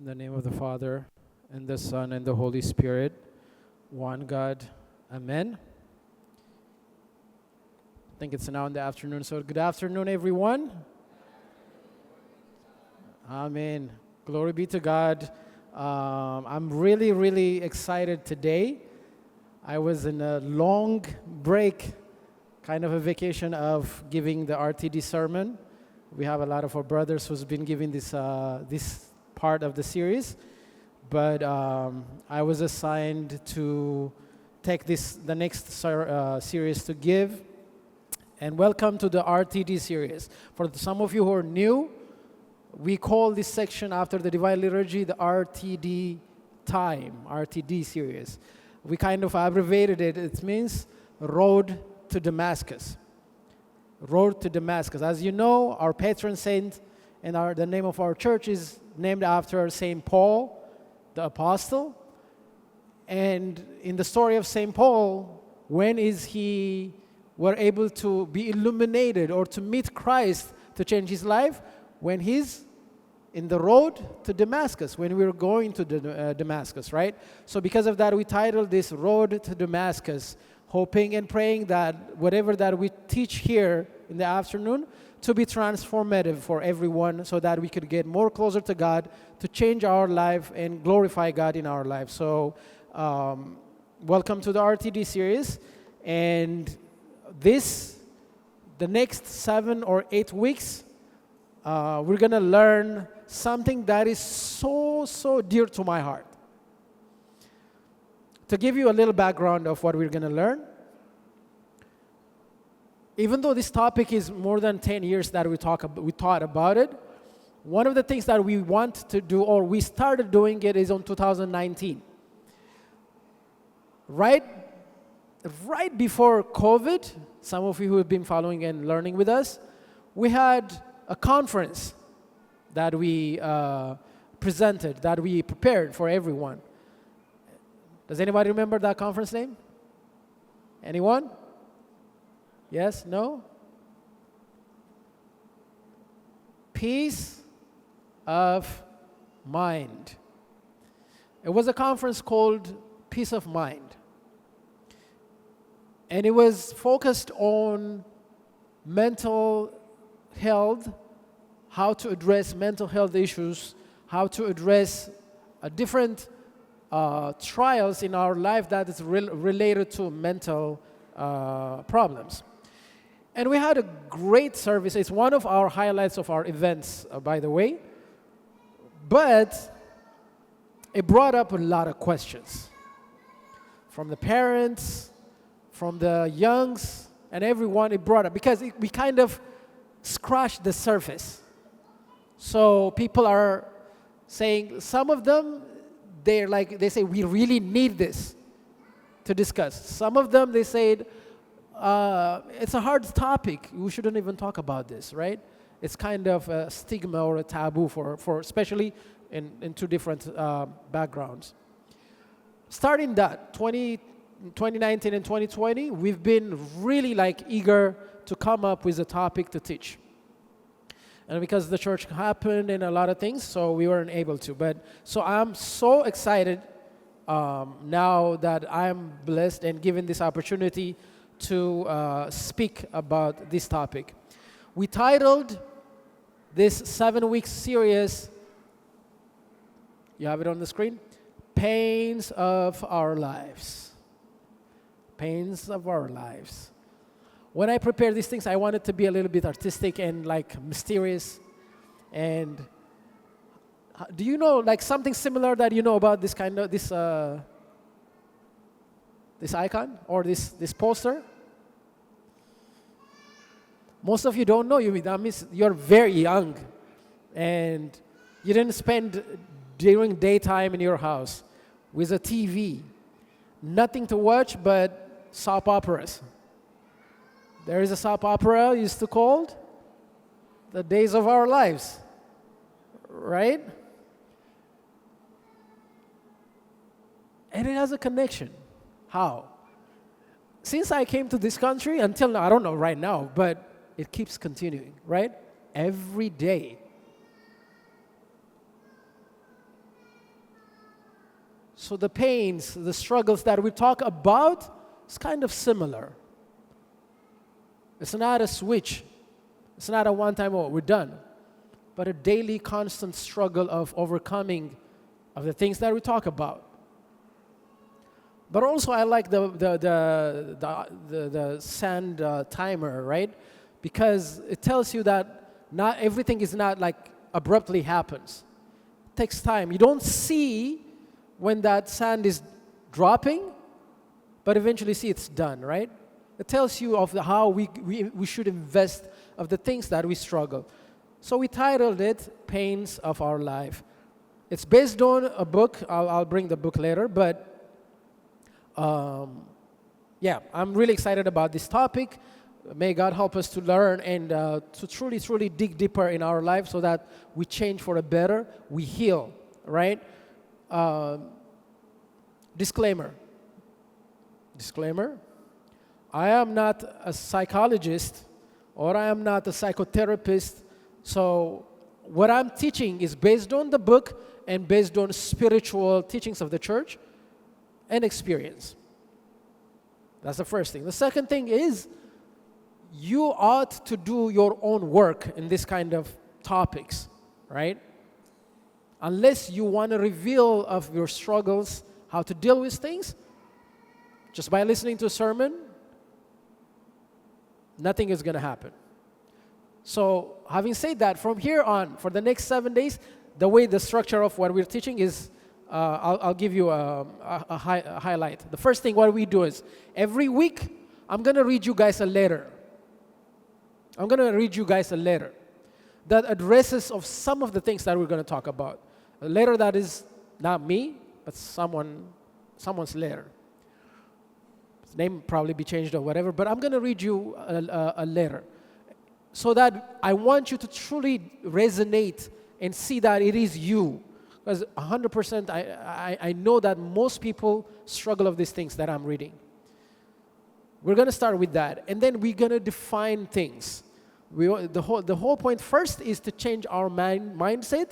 In the name of the Father, and the Son, and the Holy Spirit, one God. Amen. I think it's now in the afternoon, so good afternoon, everyone. Amen. Glory be to God. I'm really excited today. I was in a long break, kind of a vacation of giving the RTD sermon. We have a lot of our brothers who's been giving this part of the series, but I was assigned to take the next series to give. And welcome to the RTD series. For some of you who are new, we call this section after the Divine Liturgy the RTD time, RTD series. We kind of abbreviated it. It means Road to Damascus. Road to Damascus. As you know, our patron saint and the name of our church is named after St. Paul, the apostle. And in the story of St. Paul, when is he were able to be illuminated or to meet Christ to change his life? When he's in the road to Damascus, when we were going to Damascus, right? So because of that, we titled this Road to Damascus, hoping and praying that whatever that we teach here in the afternoon to be transformative for everyone so that we could get more closer to God, to change our life and glorify God in our life. So welcome to the RTD series. And the next 7 or 8 weeks, we're going to learn something that is so dear to my heart. To give you a little background of what we're going to learn, even though this topic is more than 10 years that we thought about it, one of the things that we want to do, or we started doing it, is on 2019. Right before COVID, some of you who have been following and learning with us, we had a conference that we presented, that we prepared for everyone. Does anybody remember that conference name? Anyone? Yes? No? Peace of Mind. It was a conference called Peace of Mind. And it was focused on mental health, how to address mental health issues, how to address different trials in our life that is related to mental problems. And we had a great service. It's one of our highlights of our events, by the way. But it brought up a lot of questions from the parents, from the youngs, and everyone. It brought up, because we kind of scratched the surface. So people are saying, some of them, they say, we really need this to discuss. Some of them, they said, it's a hard topic. We shouldn't even talk about this, right? It's kind of a stigma or a taboo for especially in two different backgrounds. Starting that, 2019 and 2020, we've been really eager to come up with a topic to teach. And because the church happened and a lot of things, so we weren't able to. So I'm so excited now that I'm blessed and given this opportunity to speak about this topic. We titled this 7-week series, you have it on the screen, Pains of Our Lives. Pains of Our Lives. When I prepared these things, I wanted to be a little bit artistic and mysterious. And do you know something similar that you know about this kind of this icon or this poster? Most of you don't know. That means you're very young, and you didn't spend during daytime in your house with a TV, nothing to watch but soap operas. There is a soap opera used to called The Days of Our Lives, right? And it has a connection. How? Since I came to this country until now, I don't know right now, but it keeps continuing, right? Every day. So the pains, the struggles that we talk about is kind of similar. It's not a switch. It's not a one-time, oh, we're done. But a daily, constant struggle of overcoming of the things that we talk about. But also, I like the sand timer, right? Because it tells you that not everything is not like abruptly happens. It takes time. You don't see when that sand is dropping, but eventually see it's done, right? It tells you of how we should invest of the things that we struggle. So we titled it Pains of Our Life. It's based on a book. I'll bring the book later, but yeah, I'm really excited about this topic. May God help us to learn and to truly, truly dig deeper in our life so that we change for the better, we heal, right? Disclaimer. I am not a psychologist or I am not a psychotherapist, so what I'm teaching is based on the book and based on spiritual teachings of the church and experience. That's the first thing. The second thing is you ought to do your own work in this kind of topics, right? Unless you want to reveal of your struggles, how to deal with things, just by listening to a sermon, nothing is going to happen. So having said that, from here on, for the next 7 days, the way the structure of what we're teaching is, I'll give you a highlight. The first thing what we do is, every week, I'm going to read you guys a letter. That addresses of some of the things that we're going to talk about. A letter that is not me, but someone's letter. His name probably be changed or whatever, but I'm going to read you a letter so that I want you to truly resonate and see that it is you. Because 100%, I know that most people struggle with these things that I'm reading. We're going to start with that, and then we're going to define things. The whole point first is to change our mindset,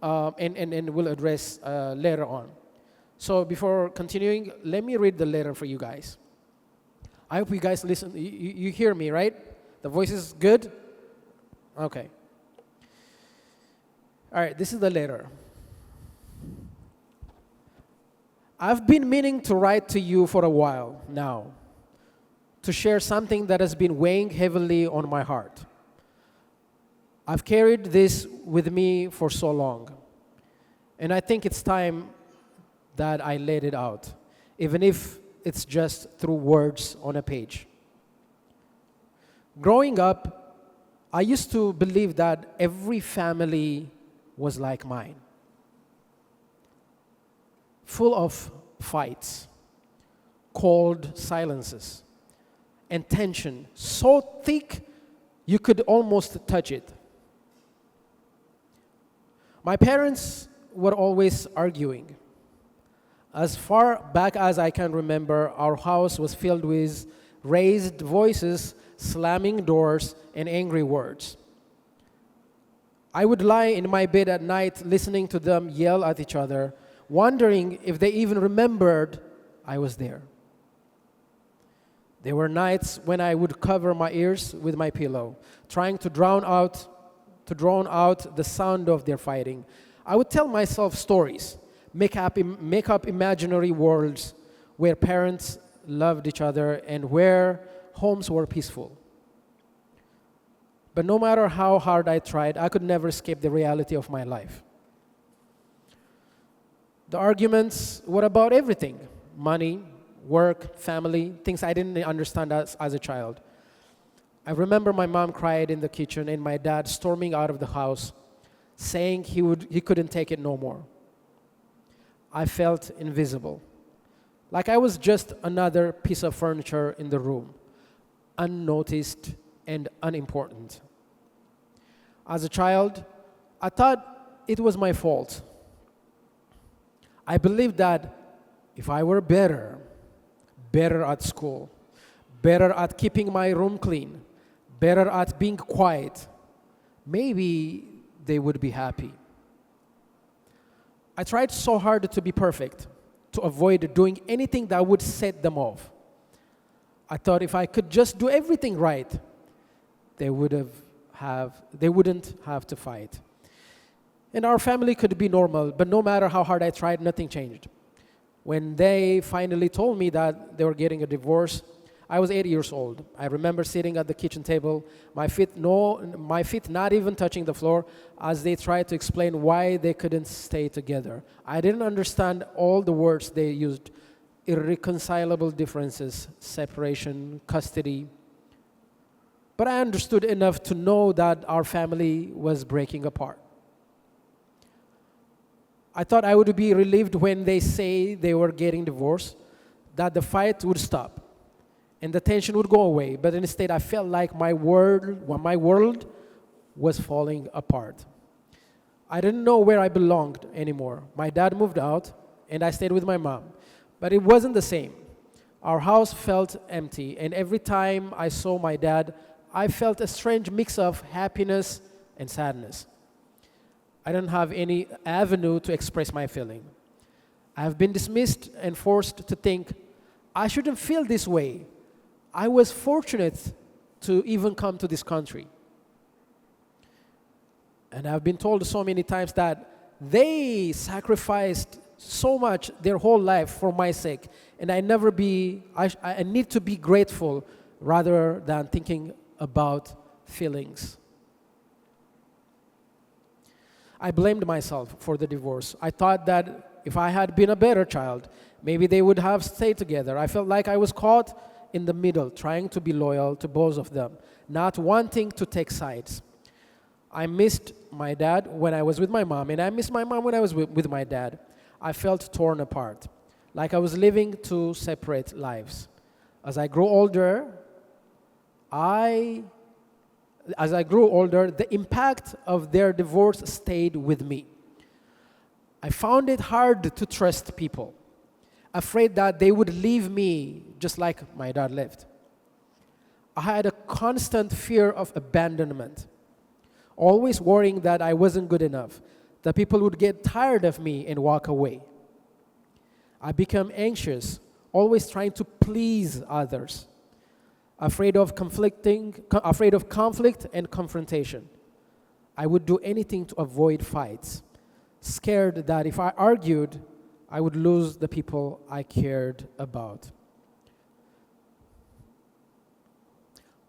and we'll address later on. So before continuing, let me read the letter for you guys. I hope you guys listen. You hear me, right? The voice is good? Okay. All right, this is the letter. I've been meaning to write to you for a while now, to share something that has been weighing heavily on my heart. I've carried this with me for so long, and I think it's time that I let it out, even if it's just through words on a page. Growing up, I used to believe that every family was like mine, full of fights, cold silences, and tension so thick you could almost touch it. My parents were always arguing. As far back as I can remember, our house was filled with raised voices, slamming doors, and angry words. I would lie in my bed at night listening to them yell at each other, wondering if they even remembered I was there. There were nights when I would cover my ears with my pillow, trying to drown out the sound of their fighting. I would tell myself stories, make up imaginary worlds where parents loved each other and where homes were peaceful. But no matter how hard I tried, I could never escape the reality of my life. The arguments were about everything: money, work, family, things I didn't understand as a child. I remember my mom cried in the kitchen and my dad storming out of the house, saying he couldn't take it no more. I felt invisible, like I was just another piece of furniture in the room, unnoticed and unimportant. As a child, I thought it was my fault. I believed that if I were better at school, better at keeping my room clean, better at being quiet, maybe they would be happy. I tried so hard to be perfect, to avoid doing anything that would set them off. I thought if I could just do everything right, they wouldn't have to fight. And our family could be normal, but no matter how hard I tried, nothing changed. When they finally told me that they were getting a divorce, I was 8 years old. I remember sitting at the kitchen table, my feet not even touching the floor, as they tried to explain why they couldn't stay together. I didn't understand all the words they used: irreconcilable differences, separation, custody. But I understood enough to know that our family was breaking apart. I thought I would be relieved when they say they were getting divorced, that the fight would stop and the tension would go away. But instead, I felt like my world was falling apart. I didn't know where I belonged anymore. My dad moved out, and I stayed with my mom. But it wasn't the same. Our house felt empty, and every time I saw my dad, I felt a strange mix of happiness and sadness. I didn't have any avenue to express my feeling. I have been dismissed and forced to think, I shouldn't feel this way. I was fortunate to even come to this country. And I've been told so many times that they sacrificed so much their whole life for my sake, and I need to be grateful rather than thinking about feelings. I blamed myself for the divorce. I thought that if I had been a better child, maybe they would have stayed together. I felt like I was caught in the middle, trying to be loyal to both of them, not wanting to take sides. I missed my dad when I was with my mom, and I missed my mom when I was with my dad. I felt torn apart, like I was living two separate lives. As I grew older, the impact of their divorce stayed with me. I found it hard to trust people, afraid that they would leave me just like my dad left. I had a constant fear of abandonment, always worrying that I wasn't good enough, that people would get tired of me and walk away. I became anxious, always trying to please others, afraid of conflict and confrontation. I would do anything to avoid fights, scared that if I argued, I would lose the people I cared about.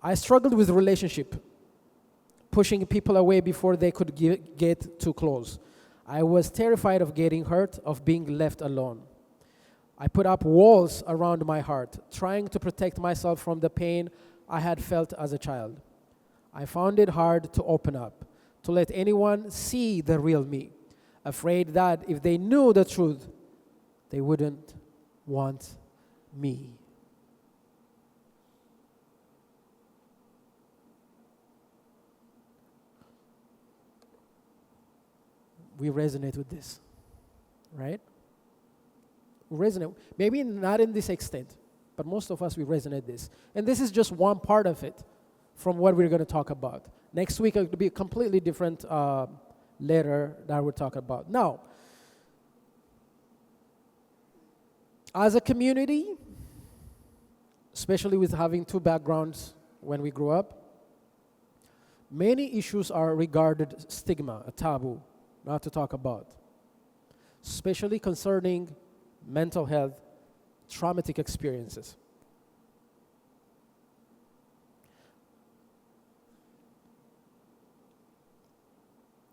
I struggled with relationship, pushing people away before they could get too close. I was terrified of getting hurt, of being left alone. I put up walls around my heart, trying to protect myself from the pain I had felt as a child. I found it hard to open up, to let anyone see the real me, afraid that if they knew the truth, they wouldn't want me. We resonate with this, right? We resonate. Maybe not in this extent, but most of us, we resonate this. And this is just one part of it from what we're going to talk about. Next week, it will be a completely different letter that we'll talk about. Now, as a community, especially with having two backgrounds when we grew up, many issues are regarded stigma, a taboo, not to talk about, especially concerning mental health, traumatic experiences.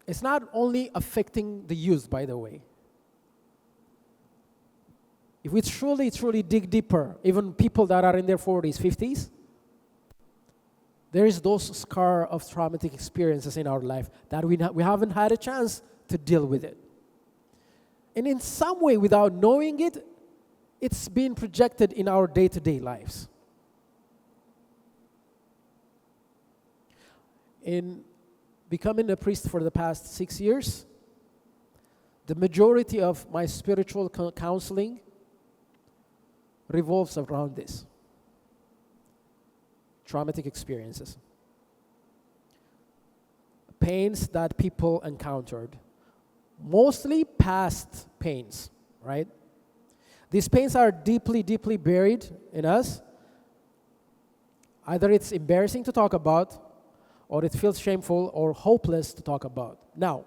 It's not only affecting the youth, by the way. If we truly dig deeper, even people that are in their 40s, 50s, there is those scar of traumatic experiences in our life that we haven't had a chance to deal with it. And in some way, without knowing it, it's being projected in our day-to-day lives. In becoming a priest for the past 6 years, the majority of my spiritual counseling revolves around this. Traumatic experiences. Pains that people encountered. Mostly past pains, right? These pains are deeply, deeply buried in us. Either it's embarrassing to talk about, or it feels shameful or hopeless to talk about. Now,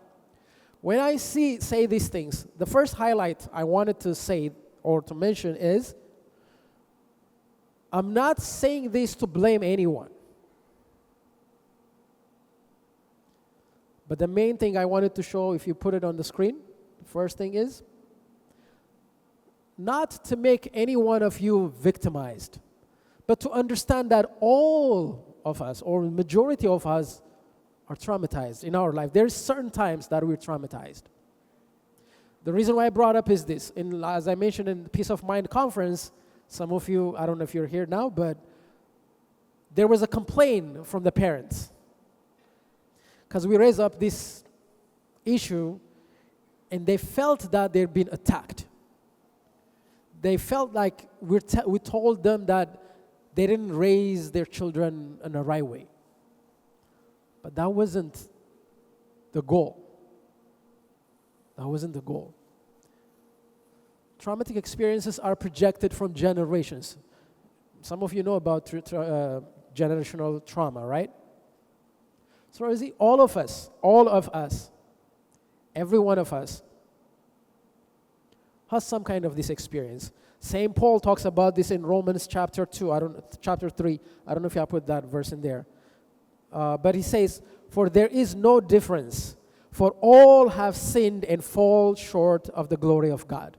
when I say these things, the first highlight I wanted to say or to mention is, I'm not saying this to blame anyone. But the main thing I wanted to show, if you put it on the screen, the first thing is, not to make any one of you victimized, but to understand that all of us, or majority of us, are traumatized in our life. There's certain times that we're traumatized. The reason why I brought up is this. As I mentioned in the Peace of Mind conference, some of you, I don't know if you're here now, but there was a complaint from the parents. Because we raised up this issue, and they felt that they'd been attacked. They felt like we told them that they didn't raise their children in the right way. But that wasn't the goal. That wasn't the goal. Traumatic experiences are projected from generations. Some of you know about generational trauma, right? So is it all of us, every one of us, has some kind of this experience. St. Paul talks about this in Romans chapter 3. I don't know if I put that verse in there. But he says, for there is no difference, for all have sinned and fall short of the glory of God.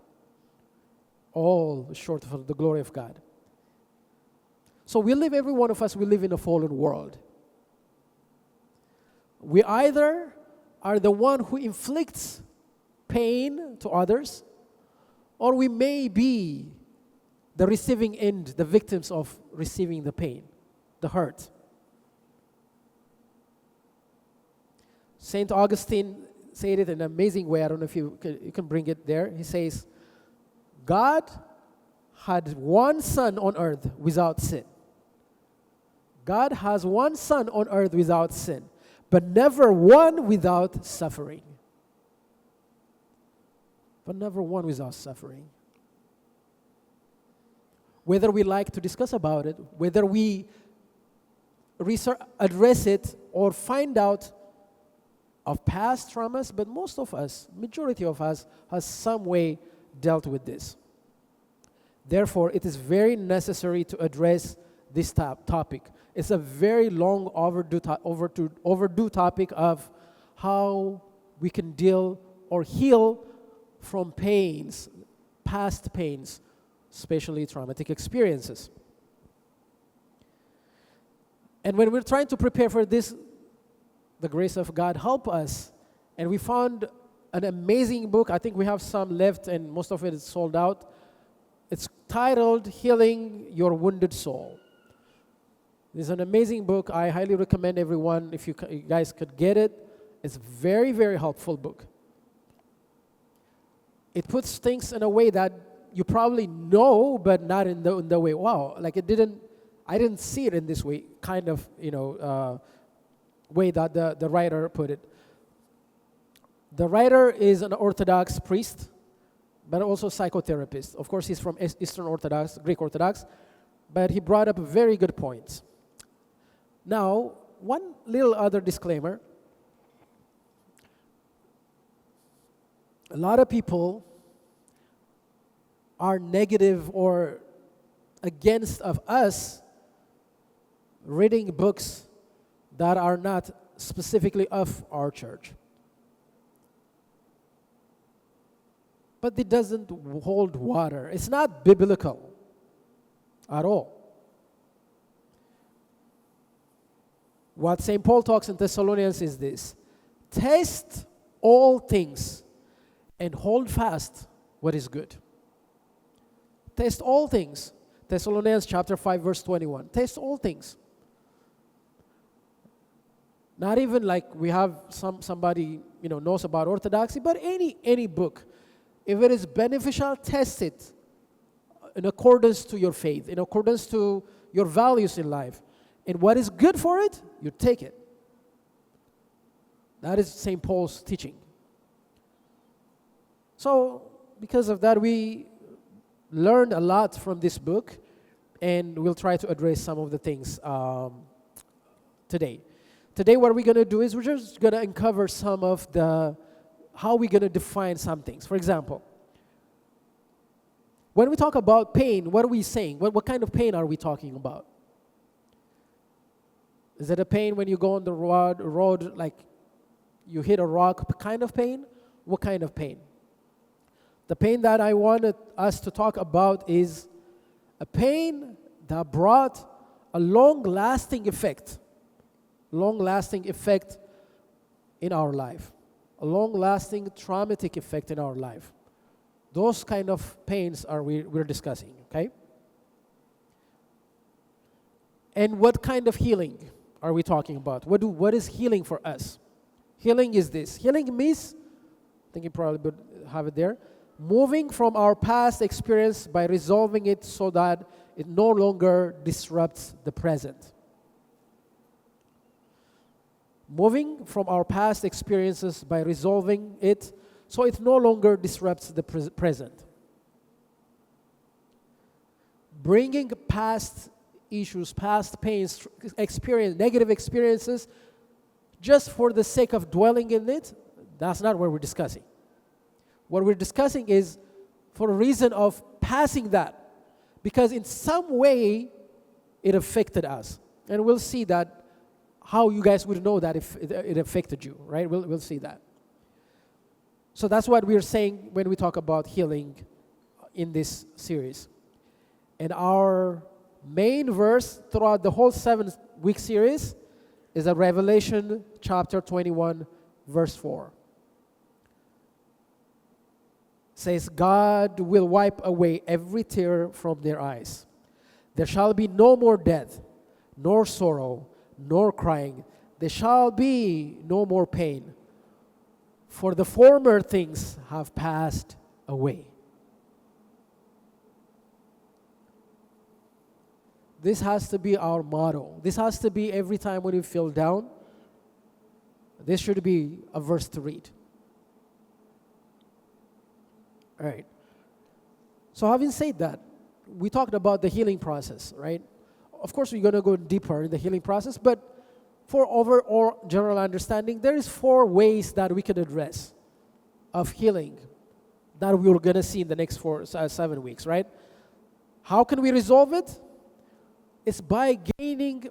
All short of the glory of God. So every one of us, we live in a fallen world. We either are the one who inflicts pain to others, or we may be the receiving end, the victims of receiving the pain, the hurt. St. Augustine said it in an amazing way. I don't know if you can bring it there. He says, God had one son on earth without sin. God has one son on earth without sin, but never one without suffering. But never one without suffering. Whether we like to discuss about it, whether we address it, or find out of past traumas, but most of us, majority of us, has some way dealt with this. Therefore, it is very necessary to address this topic. It's a very long overdue topic of how we can deal or heal from pains, past pains, especially traumatic experiences. And when we're trying to prepare for this, the grace of God help us. And we found an amazing book. I think we have some left, and most of it is sold out. It's titled Healing Your Wounded Soul. It's an amazing book. I highly recommend everyone, if you guys could get it. It's a very, very helpful book. It puts things in a way that you probably know, but not in the way, wow, like I didn't see it in this way, kind of, way that the writer put it. The writer is an Orthodox priest, but also psychotherapist. Of course, he's from Eastern Orthodox, Greek Orthodox, but he brought up very good points. Now, one little other disclaimer. A lot of people are negative or against of us reading books that are not specifically of our church. But it doesn't hold water. It's not biblical at all. What St. Paul talks in Thessalonians is this: test all things and hold fast what is good. Test all things. Thessalonians chapter 5, verse 21. Test all things. Not even like we have somebody knows about orthodoxy, but any book. If it is beneficial, test it in accordance to your faith, in accordance to your values in life. And what is good for it, you take it. That is St. Paul's teaching. So, because of that, we learned a lot from this book, and we'll try to address some of the things today. Today what we're going to do is we're just going to uncover some of the, how we're going to define some things. For example, when we talk about pain, what are we saying? What kind of pain are we talking about? Is it a pain when you go on the road, like you hit a rock kind of pain? What kind of pain? The pain that I wanted us to talk about is a pain that brought a long-lasting effect in our life, a long-lasting traumatic effect in our life. Those kind of pains are we're discussing, okay? And what kind of healing are we talking about? What is healing for us? Healing is this. Healing means, I think you probably would have it there, moving from our past experience by resolving it so that it no longer disrupts the present. Moving from our past experiences by resolving it so it no longer disrupts the present. Bringing past issues, past pains, negative experiences, just for the sake of dwelling in it, that's not what we're discussing. What we're discussing is for a reason of passing that, because in some way it affected us. And we'll see that, how you guys would know that if it affected you, right? We'll see that. So that's what we're saying when we talk about healing in this series. And our main verse throughout the whole 7-week series is Revelation chapter 21, verse 4. It says, God will wipe away every tear from their eyes. There shall be no more death, nor sorrow, nor crying. There shall be no more pain, for the former things have passed away. This has to be our motto. This has to be every time when we feel down. This should be a verse to read. All right. So having said that, we talked about the healing process, right? Of course, we're going to go deeper in the healing process, but for overall general understanding, there is 4 ways that we can address of healing that we're going to see in the next 7 weeks, right? How can we resolve it? It's by gaining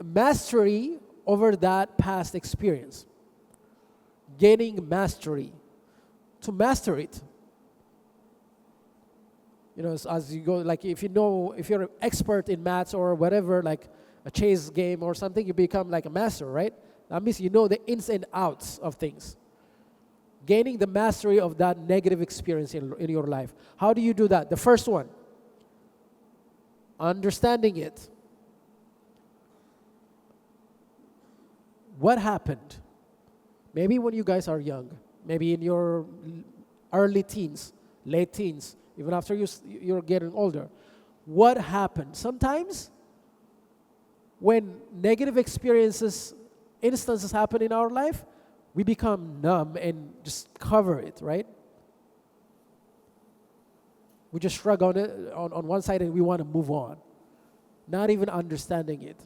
mastery over that past experience. Gaining mastery. To master it. You know, as you go, like if you're an expert in maths or whatever, like a chess game or something, you become like a master, right? That means you know the ins and outs of things. Gaining the mastery of that negative experience in your life. How do you do that? The first one, understanding it. What happened? Maybe when you guys are young, maybe in your early teens, late teens, even after you're getting older. What happened? Sometimes when negative instances happen in our life, we become numb and just cover it, right? We just shrug on it on one side and we want to move on, not even understanding it.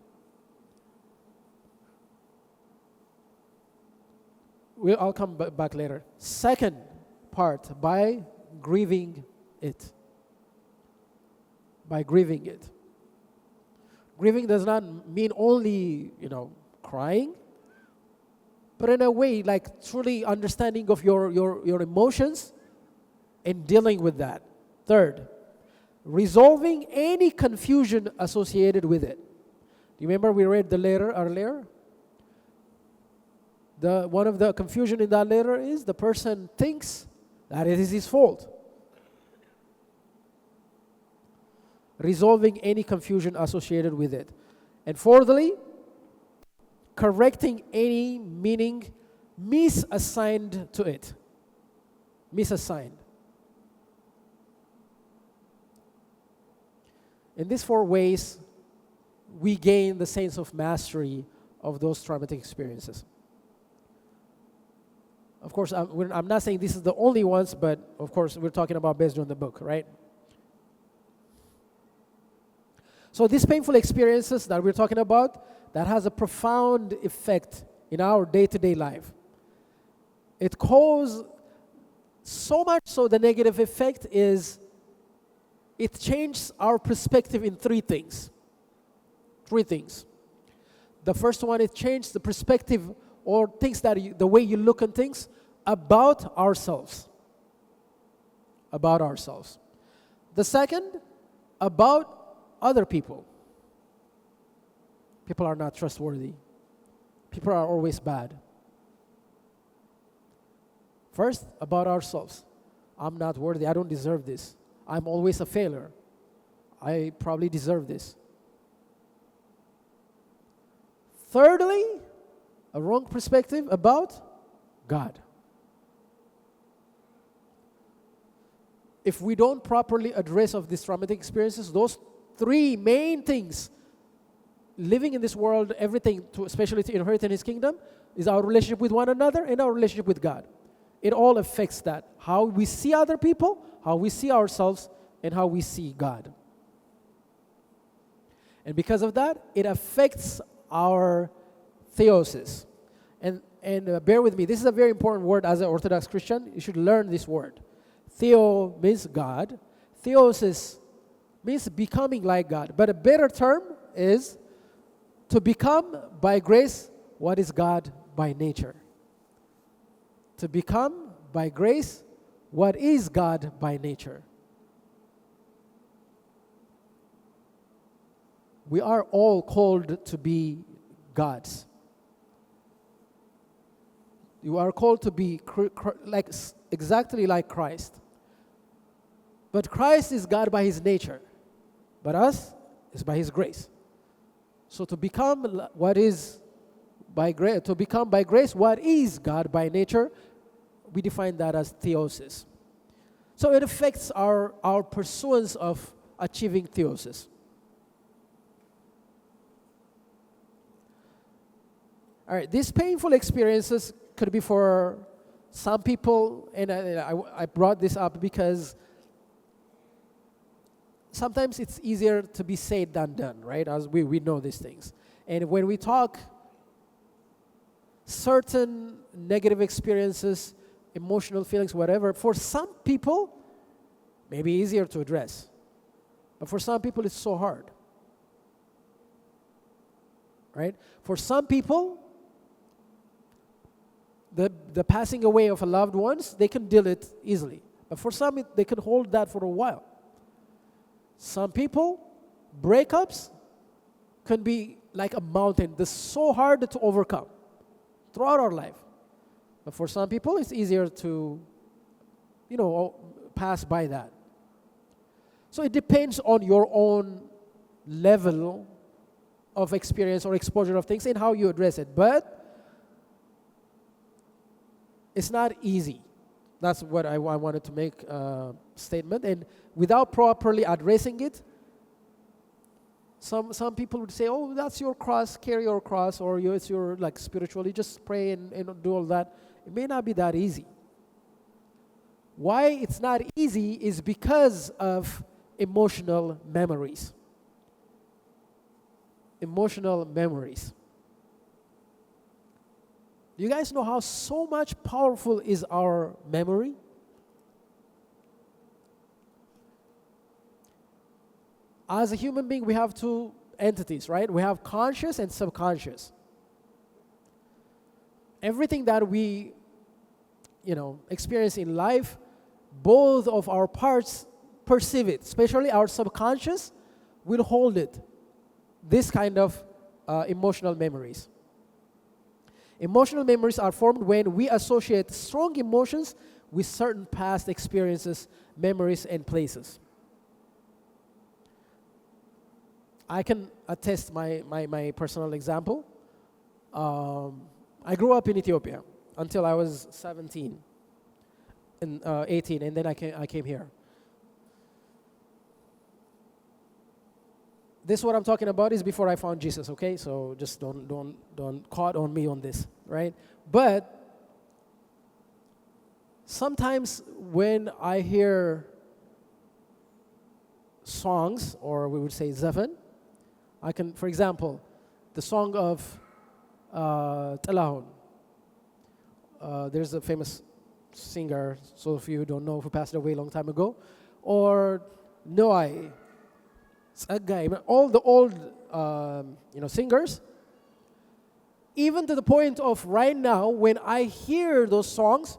I'll come back later. Second part, by grieving it. By grieving it. Grieving does not mean only, crying, but in a way, like truly understanding of your emotions and dealing with that. Third, resolving any confusion associated with it. Do you remember we read the letter earlier? One of the confusion in that letter is the person thinks that it is his fault. Resolving any confusion associated with it. And fourthly, correcting any meaning misassigned to it. Misassigned. In these 4 ways, we gain the sense of mastery of those traumatic experiences. Of course, I'm not saying this is the only ones, but of course, we're talking about based on the book, right? So these painful experiences that we're talking about, that has a profound effect in our day-to-day life. It causes so much so the negative effect is it changes our perspective in three things. Three things. The first one, it changes the perspective or things that the way you look at things about ourselves. About ourselves. The second, about other people. People are not trustworthy. People are always bad. First, about ourselves. I'm not worthy. I don't deserve this. I'm always a failure. I probably deserve this. Thirdly, a wrong perspective about God. If we don't properly address of these traumatic experiences, those three main things, living in this world, everything, especially to inherit in His kingdom, is our relationship with one another and our relationship with God. It all affects that. How we see other people, how we see ourselves, and how we see God. And because of that, it affects our theosis. And bear with me, this is a very important word as an Orthodox Christian. You should learn this word. Theo means God. Theosis means becoming like God. But a better term is to become by grace what is God by nature. To become by grace what is God by nature. We are all called to be gods. You are called to be exactly like Christ. But Christ is God by His nature. But us is by His grace. So to become what is by grace, to become by grace what is God by nature, we define that as theosis. So it affects our pursuance of achieving theosis. All right, these painful experiences could be for some people, and I brought this up because sometimes it's easier to be said than done, right? As we know these things. And when we talk certain negative experiences, emotional feelings, whatever, for some people, maybe easier to address. But for some people, it's so hard. Right? For some people, the passing away of a loved ones, they can deal it easily. But for some, they can hold that for a while. Some people, breakups can be like a mountain that's so hard to overcome throughout our life. But for some people, it's easier to, pass by that. So it depends on your own level of experience or exposure of things and how you address it. But it's not easy. That's what I wanted to make a statement. And without properly addressing it, some people would say, oh, that's your cross, carry your cross, or it's your spiritually, just pray and do all that. It may not be that easy. Why it's not easy is because of emotional memories. Emotional memories. Do you guys know how so much powerful is our memory? As a human being, we have two entities, right? We have conscious and subconscious. Everything that we, experience in life, both of our parts perceive it, especially our subconscious will hold it. This kind of emotional memories. Emotional memories are formed when we associate strong emotions with certain past experiences, memories, and places. I can attest my personal example. I grew up in Ethiopia until I was 17 and 18, and then I came here. This what I'm talking about is before I found Jesus, okay? So just don't caught on me on this, right? But sometimes when I hear songs, or we would say zafan, I can, for example, the song of Tewahedo. There's a famous singer, so if you don't know, who passed away a long time ago, or Noai, Tsagay, all the old singers. Even to the point of right now, when I hear those songs,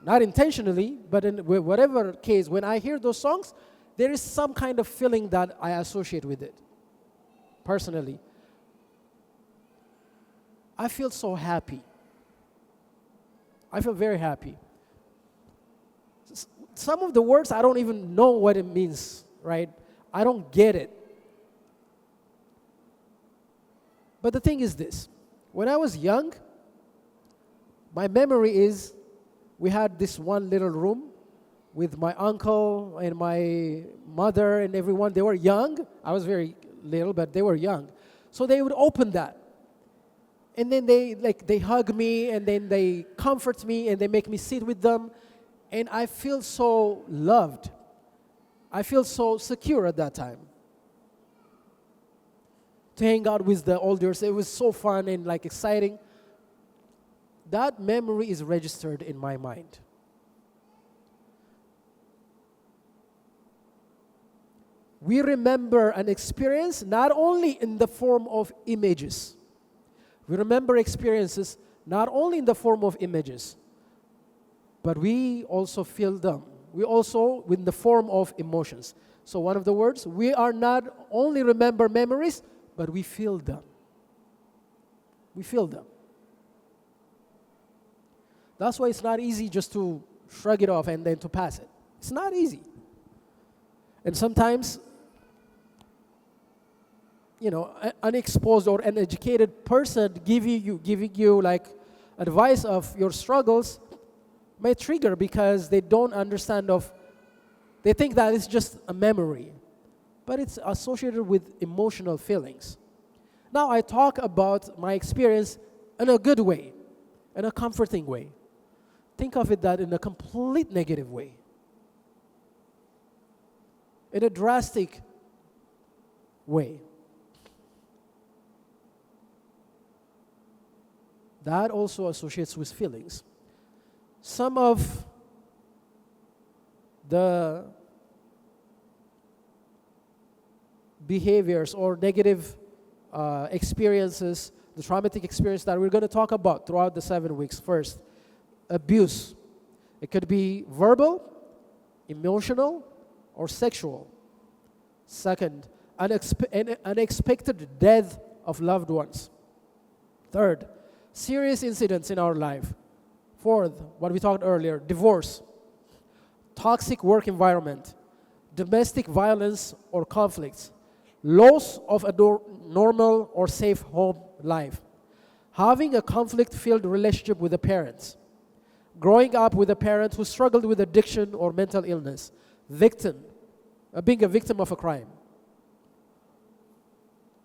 not intentionally, but in whatever case, when I hear those songs, there is some kind of feeling that I associate with it. Personally, I feel so happy. I feel very happy. Some of the words, I don't even know what it means, right? I don't get it. But the thing is this. When I was young, my memory is we had this one little room with my uncle and my mother and everyone. They were young. I was very little, but they were young. So they would open that. And then they hug me, and then they comfort me, and they make me sit with them. And I feel so loved. I feel so secure at that time. To hang out with the elders, it was so fun and exciting. That memory is registered in my mind. We remember an experience not only in the form of images. We remember experiences not only in the form of images, but we also feel them. We also in the form of emotions. So one of the words, we are not only remember memories, but we feel them. We feel them. That's why it's not easy just to shrug it off and then to pass it. It's not easy. And sometimes, an unexposed or uneducated person giving you advice of your struggles may trigger because they don't understand they think that it's just a memory. But it's associated with emotional feelings. Now I talk about my experience in a good way, in a comforting way. Think of it that in a complete negative way. In a drastic way. That also associates with feelings. Some of the behaviors or negative experiences, the traumatic experience that we're going to talk about throughout the 7 weeks. First, abuse. It could be verbal, emotional, or sexual. Second, unexpected death of loved ones. Third, serious incidents in our life. Fourth, what we talked earlier, divorce, toxic work environment, domestic violence or conflicts, loss of a normal or safe home life, having a conflict-filled relationship with the parents, growing up with a parent who struggled with addiction or mental illness, being a victim of a crime.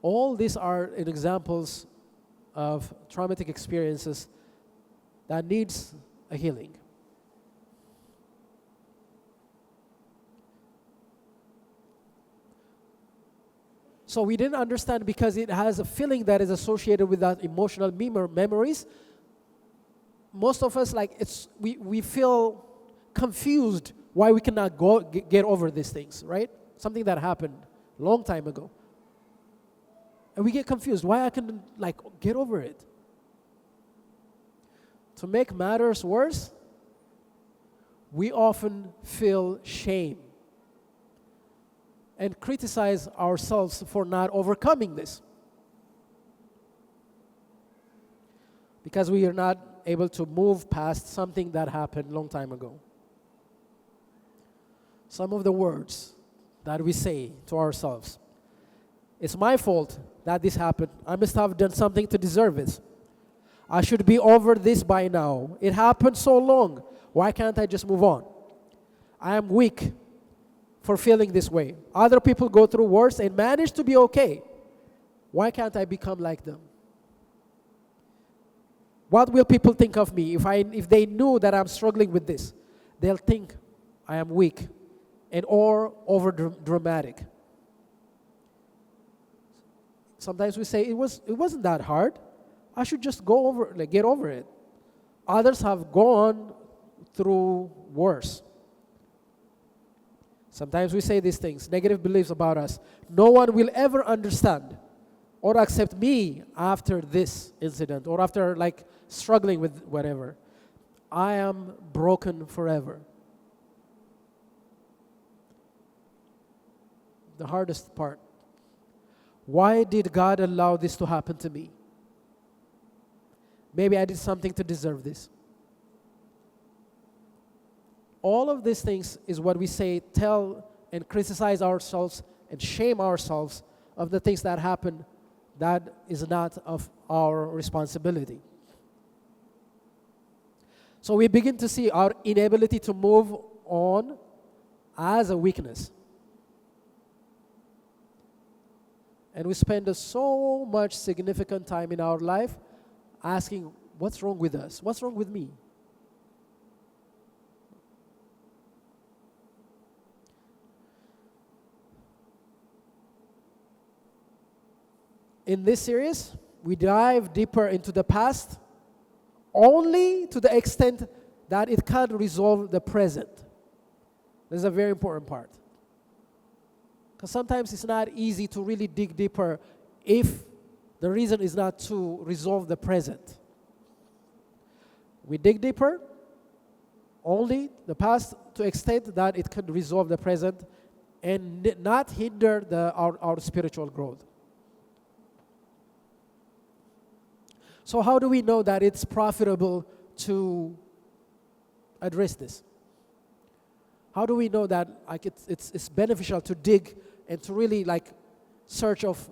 All these are examples of traumatic experiences that needs a healing. So we didn't understand because it has a feeling that is associated with that emotional memories. Most of us, we feel confused why we cannot get over these things, right? Something that happened a long time ago. And we get confused why I couldn't get over it. To make matters worse, we often feel shame and criticize ourselves for not overcoming this. Because we are not able to move past something that happened a long time ago. Some of the words that we say to ourselves. It's my fault that this happened. I must have done something to deserve it. I should be over this by now. It happened so long. Why can't I just move on? I am weak for feeling this way. Other people go through worse and manage to be okay. Why can't I become like them? What will people think of me if they knew that I'm struggling with this? They'll think I am weak or over dramatic. sometimes we say, it wasn't that hard. I should just get over it. Others have gone through worse. Sometimes we say these things, negative beliefs about us. No one will ever understand or accept me after this incident or after struggling with whatever. I am broken forever. The hardest part. Why did God allow this to happen to me? Maybe I did something to deserve this. All of these things is what we say, tell and criticize ourselves and shame ourselves of the things that happen that is not of our responsibility. So we begin to see our inability to move on as a weakness. And we spend so much significant time in our life asking, what's wrong with us? What's wrong with me? In this series, we dive deeper into the past only to the extent that it can resolve the present. This is a very important part. Because sometimes it's not easy to really dig deeper if the reason is not to resolve the present. We dig deeper only the past to extent that it can resolve the present and not hinder our spiritual growth. So how do we know that it's profitable to address this? How do we know that it's beneficial to dig and to really search of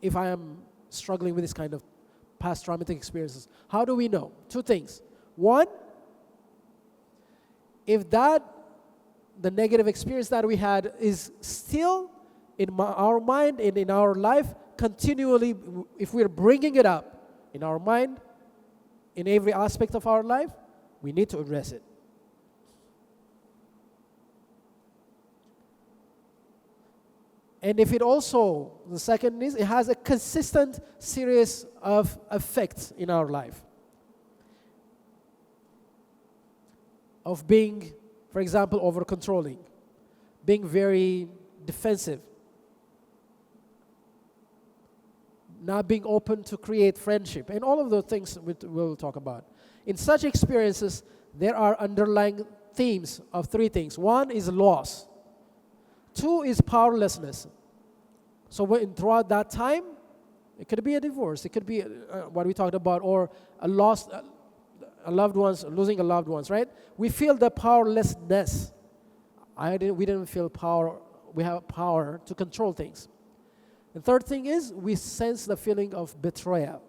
if I am struggling with this kind of past traumatic experiences? How do we know? Two things. One, if the negative experience that we had is still in our mind and in our life continually, if we're bringing it up in our mind, in every aspect of our life, we need to address it. And if it also, the second is, it has a consistent series of effects in our life. Of being, for example, over-controlling, being very defensive, not being open to create friendship, and all of those things we'll talk about. In such experiences, there are underlying themes of three things. One is loss. Two is powerlessness. So throughout that time, it could be a divorce, it could be what we talked about, or losing a loved ones, right? We feel the powerlessness. We didn't feel power. We have power to control things. The third thing is we sense the feeling of betrayal.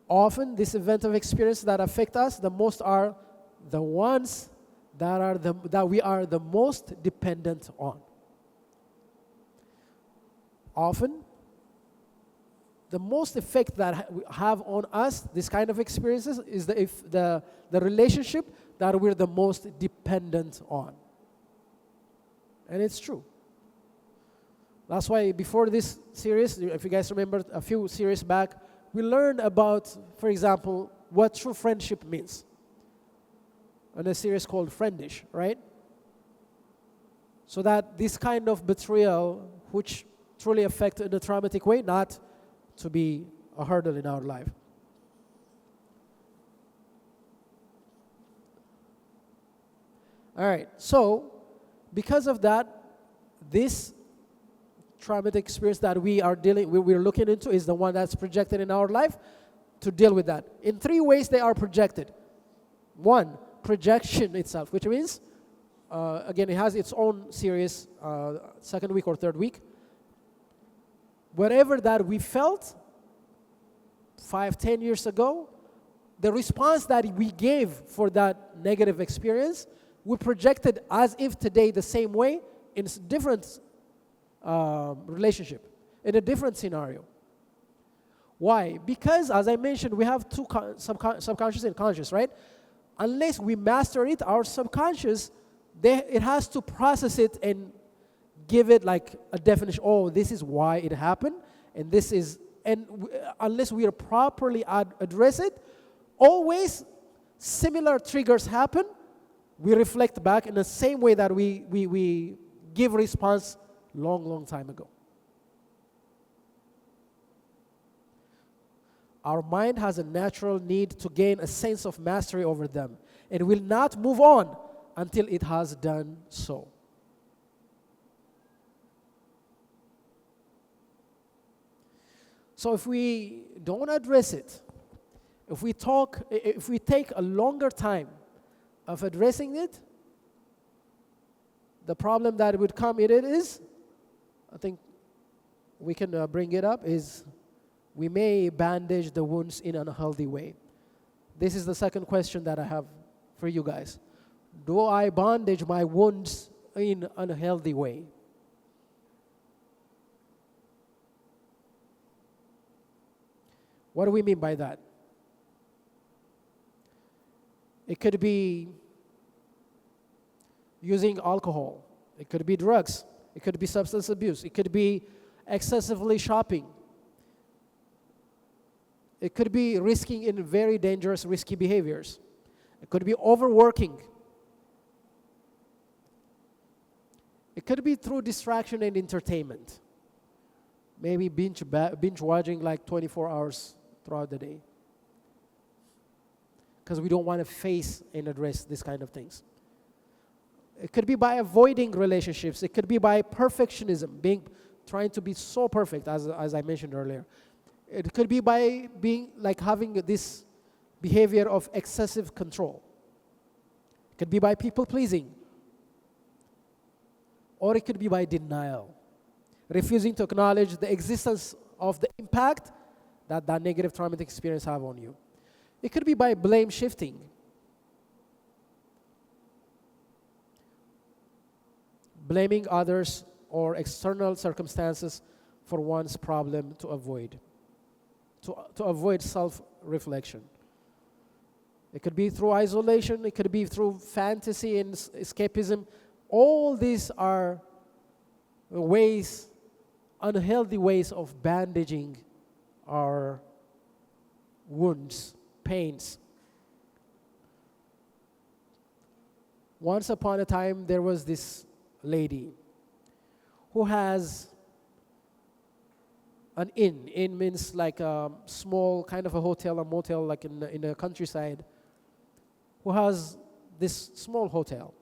Often, this event of experience that affect us the most are the ones that we are the most dependent on. Often, the most effect that have on us, this kind of experiences, is the relationship that we're the most dependent on. And it's true. That's why before this series, if you guys remember a few series back, we learned about, for example, what true friendship means. On a series called Friendish, right? So that this kind of betrayal, which truly affects in a traumatic way, not to be a hurdle in our life. All right, so because of that, this traumatic experience that we're looking into is the one that's projected in our life to deal with that. In three ways they are projected. One, projection itself, which means, again, it has its own series, second week or third week. Whatever that we felt 5-10 years ago, the response that we gave for that negative experience, we projected as if today the same way in a different relationship, in a different scenario. Why? Because, as I mentioned, we have two subconscious and conscious, right? Unless we master it, our subconscious it has to process it and give it like a definition. Oh, this is why it happened, and this is, and unless we are properly address it, always similar triggers happen. We reflect back in the same way that we give response long time ago. Our mind has a natural need to gain a sense of mastery over them, and will not move on until it has done so. So if we don't address it, if we take a longer time of addressing it, the problem that would come in it is, I think we can bring it up, is we may bandage the wounds in an unhealthy way. This is the second question that I have for you guys. Do I bandage my wounds in an unhealthy way? What do we mean by that? It could be using alcohol. It could be drugs. It could be substance abuse. It could be excessively shopping. It could be risking in very dangerous, risky behaviors. It could be overworking. It could be through distraction and entertainment. Maybe binge watching like 24 hours throughout the day. Because we don't want to face and address these kind of things. It could be by avoiding relationships. It could be by perfectionism, trying to be so perfect, as I mentioned earlier. It could be by having this behavior of excessive control. It could be by people pleasing. Or it could be by denial, refusing to acknowledge the existence of the impact that negative traumatic experience have on you. It could be by blame shifting. Blaming others or external circumstances for one's problem to avoid self-reflection. It could be through isolation. It could be through fantasy and escapism. All these are ways, unhealthy ways of bandaging our wounds, pains. Once upon a time, there was this lady who has an inn. Inn means like a small kind of a hotel, a motel, like in the countryside, who has this small hotel.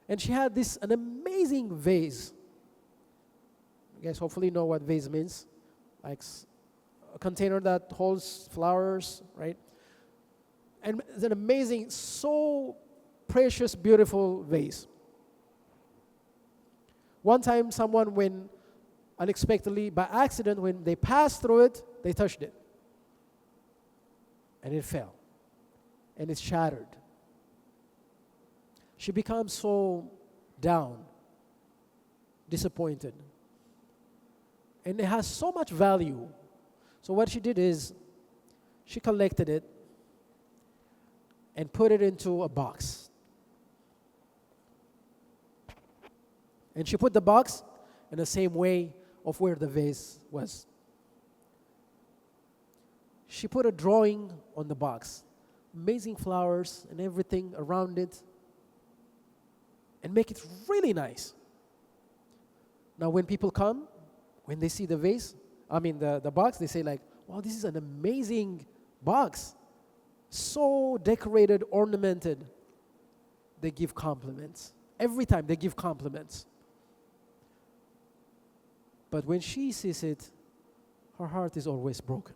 And she had an amazing vase. You guys hopefully know what vase means. Like a container that holds flowers, right? And it's an amazing, so precious, beautiful vase. One time someone went unexpectedly, by accident, when they passed through it, they touched it. And it fell. And it shattered. She becomes so down, disappointed. And it has so much value. So what she did is, she collected it and put it into a box. And she put the box in the same way of where the vase was. She put a drawing on the box. Amazing flowers and everything around it. And make it really nice. Now when people come, when they see the vase, the box, they say like, wow, this is an amazing box. So decorated, ornamented. They give compliments. Every time they give compliments. But when she sees it, her heart is always broken.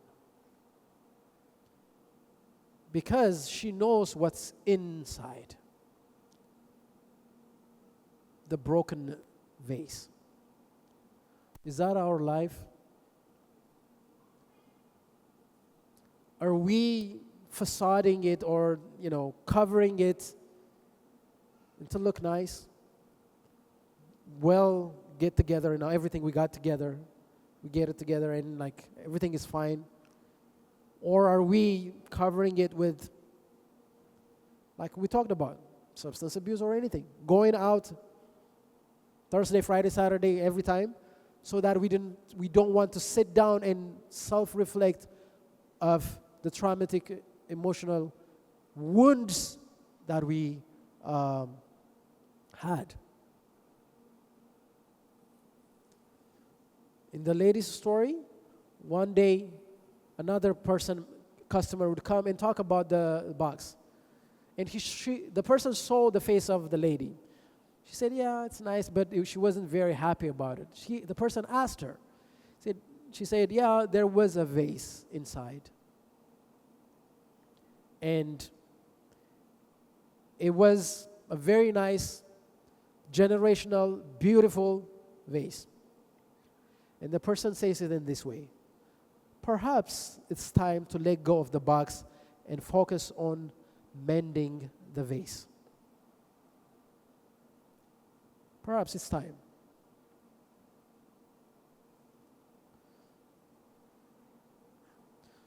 Because she knows what's inside the broken vase. Is that our life? Are we facading it or, covering it to look nice? Well, get together and everything we got together, we get it together and like everything is fine? Or are we covering it with, like we talked about, substance abuse or anything. Going out Thursday, Friday, Saturday, every time, so that we don't want to sit down and self-reflect of the traumatic emotional wounds that we had. In the lady's story, one day another customer would come and talk about the box. And the person saw the face of the lady. She said, yeah, it's nice, but she wasn't very happy about it. The person asked her. She said, yeah, there was a vase inside. And it was a very nice, generational, beautiful vase. And the person says it in this way: perhaps it's time to let go of the box and focus on mending the vase. Perhaps it's time.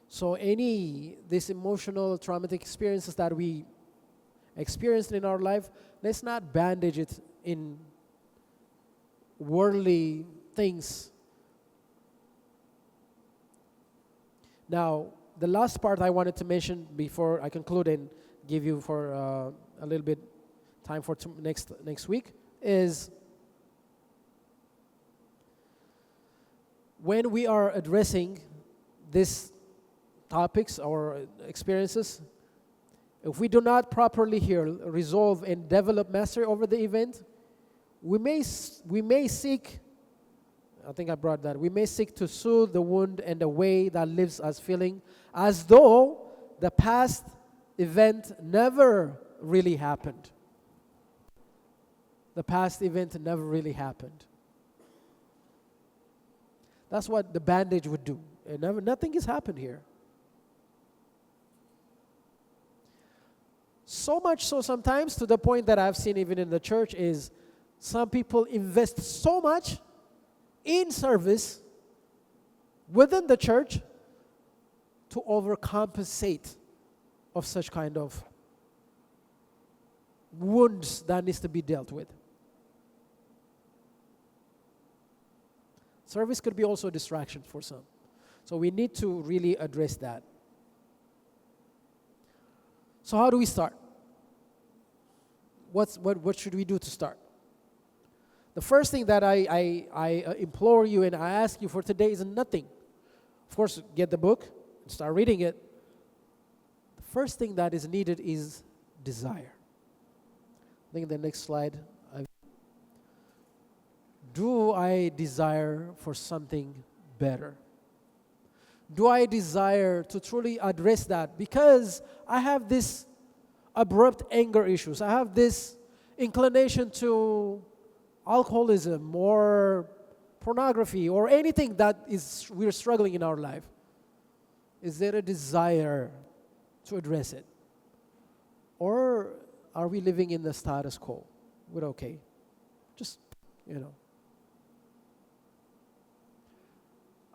So these emotional traumatic experiences that we experienced in our life, let's not bandage it in worldly things. Now, the last part I wanted to mention before I conclude and give you for a little bit time for next week is when we are addressing these topics or experiences, if we do not properly heal, resolve, and develop mastery over the event, we may seek, I think I brought that, we may seek to soothe the wound in a way that leaves us feeling as though the past event never really happened. The past event never really happened. That's what the bandage would do. Nothing has happened here. So much so sometimes to the point that I've seen even in the church is some people invest so much in service within the church to overcompensate of such kind of wounds that needs to be dealt with. Service could be also a distraction for some. So we need to really address that. So how do we start? What should we do to start? The first thing that I implore you and I ask you for today is nothing. Of course, get the book and start reading it. The first thing that is needed is desire. I think the next slide. Do I desire for something better? Do I desire to truly address that? Because I have this abrupt anger issues. I have this inclination to alcoholism or pornography or anything that we're struggling in our life. Is there a desire to address it? Or are we living in the status quo? We're okay. Just,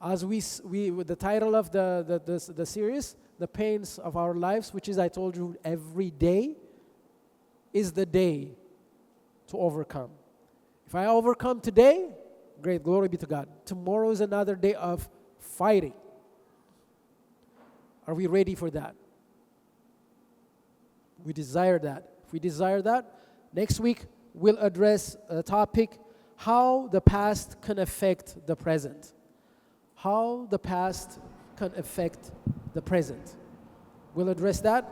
As we with the title of the series, The Pains of Our Lives, which is, I told you, every day is the day to overcome. If I overcome today, great, glory be to God. Tomorrow is another day of fighting. Are we ready for that? We desire that. If we desire that, next week we'll address a topic, how the past can affect the present. How the past can affect the present. We'll address that,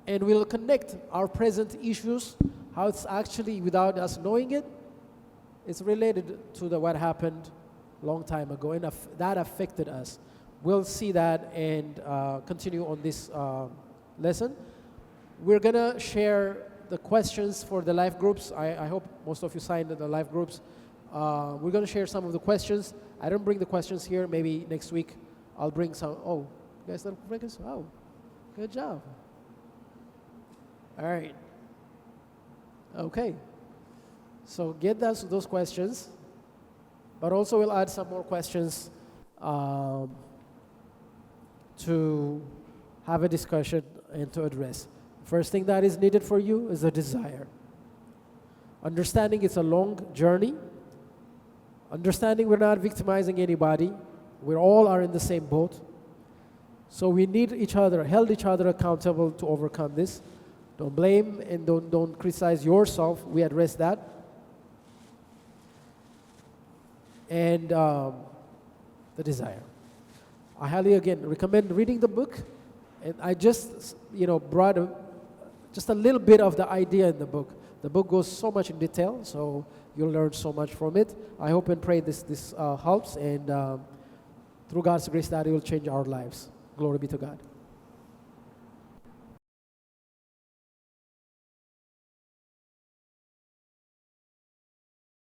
and we'll connect our present issues, how it's actually, without us knowing it, it's related to what happened a long time ago, and that affected us. We'll see that and continue on this lesson. We're going to share the questions for the life groups. I hope most of you signed the life groups. We're going to share some of the questions. I don't bring the questions here. Maybe next week I'll bring some. Oh, you guys don't bring us? Oh, good job. All right. Okay. So get those questions. But also we'll add some more questions to have a discussion and to address. First thing that is needed for you is a desire. Understanding it's a long journey. Understanding we're not victimizing anybody. We all are in the same boat. So we need each other, held each other accountable to overcome this. Don't blame and don't criticize yourself. We address that. And the desire. I highly, again, recommend reading the book. And I just, brought just a little bit of the idea in the book. The book goes so much in detail, so you'll learn so much from it. I hope and pray this helps, and through God's grace that it will change our lives. Glory be to God.